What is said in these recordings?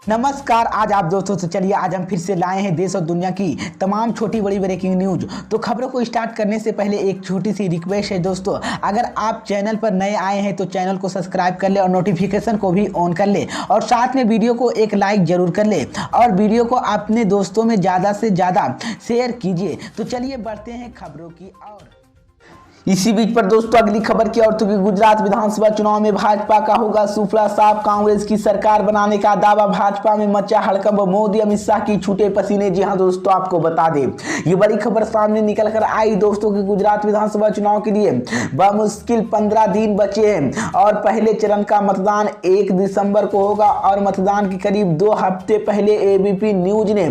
नमस्कार। आज आप दोस्तों से चलिए आज हम फिर से लाए हैं देश और दुनिया की तमाम छोटी बड़ी ब्रेकिंग न्यूज। तो खबरों को स्टार्ट करने से पहले एक छोटी सी रिक्वेस्ट है दोस्तों, अगर आप चैनल पर नए आए हैं तो चैनल को सब्सक्राइब कर ले और नोटिफिकेशन को भी ऑन कर ले और साथ में वीडियो को एक लाइक जरूर कर ले और वीडियो को अपने दोस्तों में ज़्यादा से ज़्यादा शेयर कीजिए। तो चलिए बढ़ते हैं खबरों की ओर। इसी बीच पर दोस्तों अगली खबर की ओर, तो गुजरात विधानसभा चुनाव में भाजपा का होगा सुफला साफ, कांग्रेस की सरकार बनाने का दावा, भाजपा में मचा हड़कंप, मोदी अमित शाह की छूटे पसीने। जी हां दोस्तों, आपको बता दें ये बड़ी खबर सामने निकल कर आई दोस्तों कि गुजरात विधानसभा चुनाव के लिए बमुश्किल 15 दिन बचे हैं और पहले चरण का मतदान 1 दिसंबर को होगा और मतदान के करीब 2 हफ्ते पहले एबीपी न्यूज ने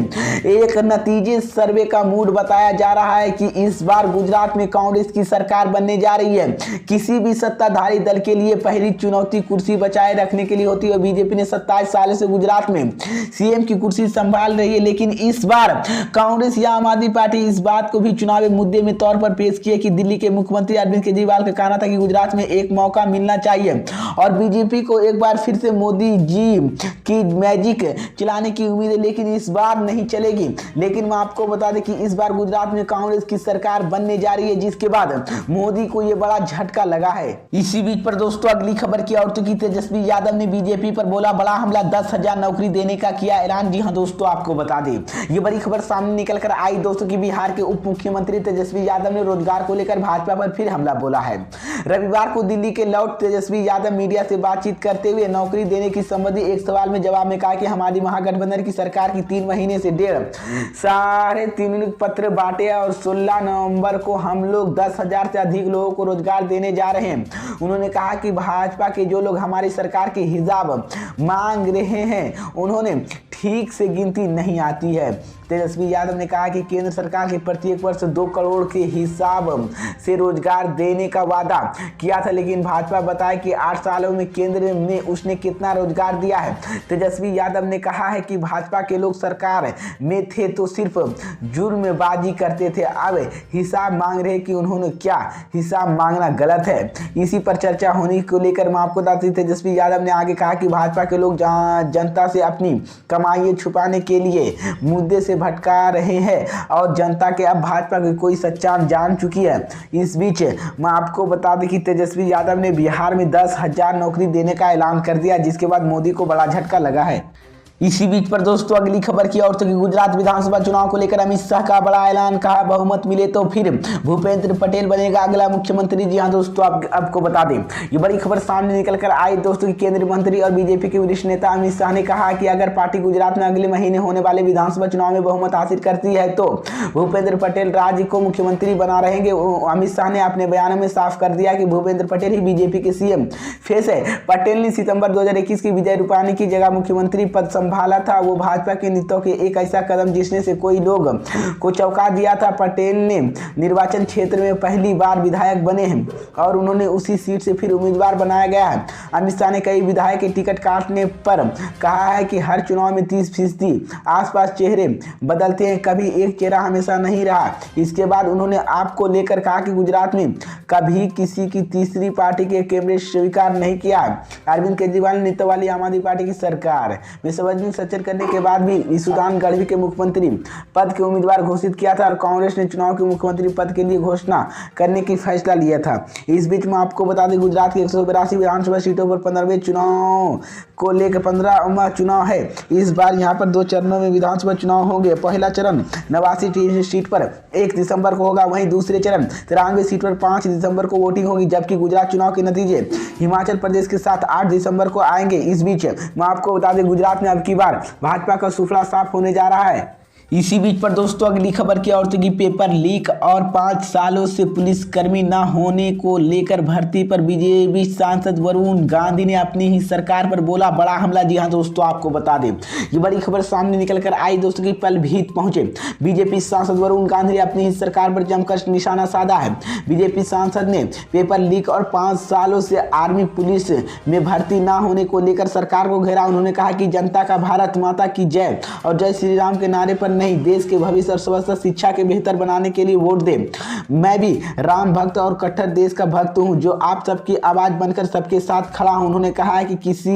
एक नतीजे सर्वे का मूड बताया जा रहा है कि इस बार गुजरात में कांग्रेस की सरकार बनने जा रही है। किसी भी सत्ताधारी दल के लिए पहली चुनौती कुर्सी बचाए रखने के लिए होती है। बीजेपी ने 27 साल से गुजरात में सीएम की कुर्सी संभाल रही है, लेकिन इस बार कांग्रेस या आम आदमी पार्टी इस बात को भी चुनावी मुद्दे में तौर पर पेश किया कि दिल्ली के मुख्यमंत्री अरविंद केजरीवाल का कहना था कि गुजरात में एक मौका मिलना चाहिए और बीजेपी को एक बार फिर से मोदी जी की मैजिक चलाने की उम्मीद है, लेकिन इस बार नहीं चलेगी। लेकिन मैं आपको बता दें कि इस बार गुजरात में कांग्रेस की सरकार बनने जा रही है, जिसके बाद मोदी को यह बड़ा झटका लगा है। इसी बीच पर दोस्तों अगली खबर की औरतों की, तेजस्वी यादव ने बीजेपी पर बोला बड़ा हमला, 10,000 नौकरी देने का किया ऐलान। जी हां दोस्तों, आपको बता दें ये बड़ी खबर सामने निकल कर आई दोस्तों की बिहार के उप मुख्यमंत्री तेजस्वी यादव ने रोजगार को लेकर भाजपा पर फिर हमला बोला है। रविवार को दिल्ली के लौट तेजस्वी यादव मीडिया से बातचीत करते हुए नौकरी देने की संबंधी एक सवाल में जवाब में कहा कि हमारी महागठबंधन की सरकार की 3 महीने से 3.5 पत्र बांटे और 16 नवंबर को हम लोग 10,000 से अधिक लोगों को रोजगार देने जा रहे हैं। उन्होंने कहा कि भाजपा के जो लोग हमारी सरकार के हिसाब मांग रहे हैं उन्होंने ठीक से गिनती नहीं आती है। तेजस्वी यादव ने कहा कि केंद्र सरकार के प्रत्येक वर्ष 2 करोड़ के हिसाब से रोजगार देने का वादा किया था, लेकिन भाजपा बताया कि 8 सालों में केंद्र में उसने कितना रोजगार दिया है। तेजस्वी यादव ने कहा है कि भाजपा के लोग सरकार में थे तो सिर्फ जुर्मबाजी करते थे, अब हिसाब मांग रहे कि उन्होंने क्या हिसाब मांगना गलत है। इसी पर चर्चा होने को लेकर मैं आपको बताती, तेजस्वी यादव ने आगे कहा कि भाजपा के लोग जनता से अपनी कमाई छुपाने के लिए मुद्दे से भटका रहे हैं और जनता के अब भाजपा की कोई सच्चाई जान चुकी है। इस बीच मैं आपको बता दें कि तेजस्वी यादव ने बिहार में 10,000 नौकरी देने का ऐलान कर दिया, जिसके बाद मोदी को बड़ा झटका लगा है। इसी बीच पर दोस्तों अगली खबर की औरतों की, गुजरात विधानसभा चुनाव को लेकर अमित शाह का बड़ा ऐलान, कहा बहुमत मिले तो फिर भूपेंद्र पटेल बनेगा अगला मुख्यमंत्री। जी हां दोस्तों, आपको बता दें ये बड़ी खबर सामने निकल कर आई दोस्तों की केंद्रीय मंत्री और बीजेपी के वरिष्ठ नेता अमित शाह ने कहा कि अगर पार्टी गुजरात में अगले महीने होने वाले विधानसभा चुनाव में बहुमत हासिल करती है तो भूपेंद्र पटेल राज्य को मुख्यमंत्री बना रहेंगे। अमित शाह ने अपने बयान में साफ कर दिया कि भूपेंद्र पटेल ही बीजेपी के सीएम फेस है। पटेल ने सितंबर 2021 की विजय रूपाणी की जगह मुख्यमंत्री पद संभाला था। वो भाजपा के नेताओं के एक ऐसा कदम जिसने से कोई लोग को चौंका दिया था। पटेल ने निर्वाचन क्षेत्र में पहली बार विधायक बने हैं और उन्होंने उसी सीट से फिर उम्मीदवार बनाया गया है। अमित शाह ने कई विधायक के टिकट काटने पर कहा है कि हर चुनाव में 30% आसपास चेहरे बदलते हैं, कभी एक चेहरा हमेशा नहीं रहा। इसके बाद उन्होंने आपको लेकर कहा कि गुजरात में कभी किसी की तीसरी पार्टी के कैबिनेट स्वीकार नहीं किया। अरविंद केजरीवाल नेतृत्व वाली आम आदमी पार्टी की सरकार में सार्वजनिक सचर करने के बाद भी ईसुदान गढ़वी के मुख्यमंत्री पद के उम्मीदवार घोषित किया था और कांग्रेस ने चुनाव के मुख्यमंत्री पद के लिए घोषणा करने की फैसला लिया था। इस बीच में आपको बता दें गुजरात की 182 विधानसभा सीटों पर 15वें चुनाव को लेकर 15वां चुनाव है। इस बार यहां पर 2 चरणों में विधानसभा चुनाव होंगे। पहला चरण 89 सीट पर 1 दिसंबर को होगा, वहीं दूसरे चरण 93 सीट पर 5 दिसंबर को वोटिंग होगी, जबकि गुजरात चुनाव के नतीजे हिमाचल प्रदेश के साथ 8 दिसंबर को आएंगे। इस बीच मैं आपको बता दें गुजरात में अब की बार भाजपा का सुफला साफ होने जा रहा है। इसी बीच पर दोस्तों अगली खबर की औरतों की, पेपर लीक और 5 सालों से पुलिसकर्मी न होने को लेकर भर्ती पर बीजेपी सांसद वरुण गांधी ने अपनी ही सरकार पर बोला बड़ा हमला। जी हां दोस्तों, आपको बता दें ये बड़ी खबर सामने निकल कर आई दोस्तों की पलभीत पहुंचे बीजेपी सांसद वरुण गांधी ने अपनी ही सरकार पर जमकर निशाना साधा है। बीजेपी सांसद ने पेपर लीक और 5 सालों से आर्मी पुलिस में भर्ती न होने को लेकर सरकार को घेरा। उन्होंने कहा कि जनता का भारत माता की जय और जय श्री राम के नारे पर नहीं, देश के भविष्य और स्वास्थ्य शिक्षा के बेहतर बनाने के लिए वोट दें। मैं भी राम भक्त और कट्टर देश का भक्त हूं, जो आप सबकी आवाज बनकर सबके साथ खड़ा हूं। उन्होंने कहा है कि किसी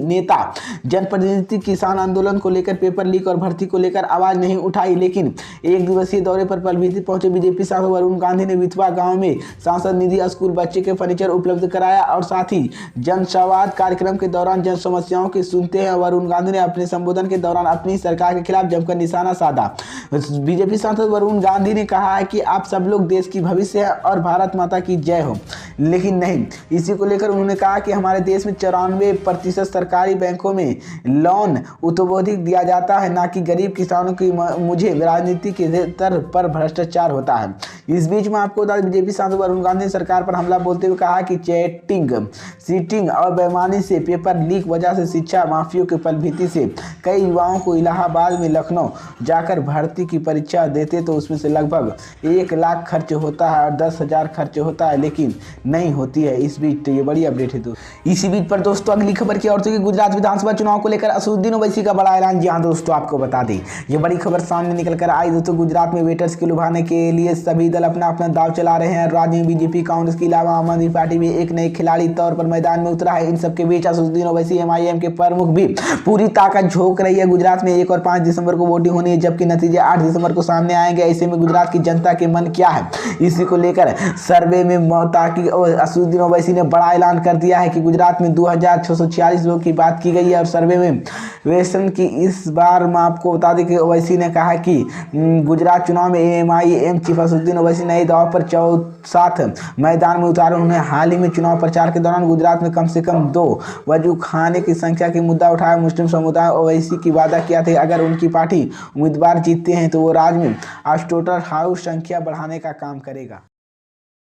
नेता जनप्रतिनिधि किसान आंदोलन को लेकर, पेपर लीक और भर्ती को लेकर आवाज नहीं उठाई, लेकिन एक दिवसीय दौरे पर पीलीभीत पहुंचे बीजेपी सांसद वरुण गांधी ने विधवा गांव में सांसद निधि स्कूल बच्चे के फर्नीचर उपलब्ध कराया और साथ ही जनसंवाद कार्यक्रम के दौरान जन समस्याओं की सुनते हैं। वरुण गांधी ने अपने संबोधन के दौरान अपनी सरकार के खिलाफ जमकर निशाना साधा। बीजेपी सांसद वरुण गांधी ने कहा है कि आप सब लोग देश की भविष्य है और भारत माता की जय हो, लेकिन नहीं, इसी को लेकर उन्होंने कहा कि हमारे देश में 94% सरकारी बैंकों में लोन उत्तोधिक दिया जाता है, ना कि गरीब किसानों की। मुझे राजनीति के स्तर पर भ्रष्टाचार होता है। इस बीच में आपको बता दें, बीजेपी सांसद वरुण गांधी ने सरकार पर हमला बोलते हुए कहा कि चीटिंग और बेईमानी से, पेपर लीक वजह से, शिक्षा माफियों के पलभीति से कई युवाओं को इलाहाबाद में, लखनऊ जाकर भर्ती की परीक्षा देते तो उसमें से लगभग 1 लाख खर्च होता है और 10,000 खर्च होता है, लेकिन नहीं होती है। इस बीच ये बड़ी अपडेट है दोस्तों। इसी बीच पर दोस्तों अगली खबर की और गुजरात विधानसभा चुनाव को लेकर असदुद्दीन ओवैसी का बड़ा ऐलान। जी हाँ दोस्तों, आपको बता दें ये बड़ी खबर सामने निकल कर आई दोस्तों। गुजरात में वेटर्स को लुभाने के लिए सभी दल अपना अपना दाव चला रहे हैं। राज्य में बीजेपी, कांग्रेस के अलावा आम आदमी पार्टी भी एक नए खिलाड़ी तौर पर मैदान में उतरा है। इन सबके बीच असदुद्दीन ओवैसी एमआईएम के प्रमुख भी पूरी ताकत झोंक रही है। गुजरात में 1 और 5 दिसंबर को वोटिंग होनी है, जबकि नतीजे 8 दिसंबर को सामने आएंगे। ऐसे में गुजरात की जनता के मन क्या है, इसी को लेकर सर्वे में ताकि असदुद्दीन ओवैसी ने बड़ा ऐलान कर दिया है कि गुजरात में 2646 लोगों की बात की गई है और सर्वे में वेसन की इस बार मैं आपको बता दें कि ओवैसी ने कहा कि गुजरात चुनाव में एमआईएम चीफ असदुद्दीन ओवैसी नए दाव पर 64 मैदान में उतारे। उन्होंने हाल ही में चुनाव प्रचार के दौरान गुजरात में कम से कम 2 वजू खाने की संख्या के मुद्दा उठाया। मुस्लिम समुदाय ओवैसी की वादा किया था अगर उनकी पार्टी उम्मीदवार जीतते हैं तो वो राज्य में स्लॉटर हाउस संख्या बढ़ाने का काम करेगा।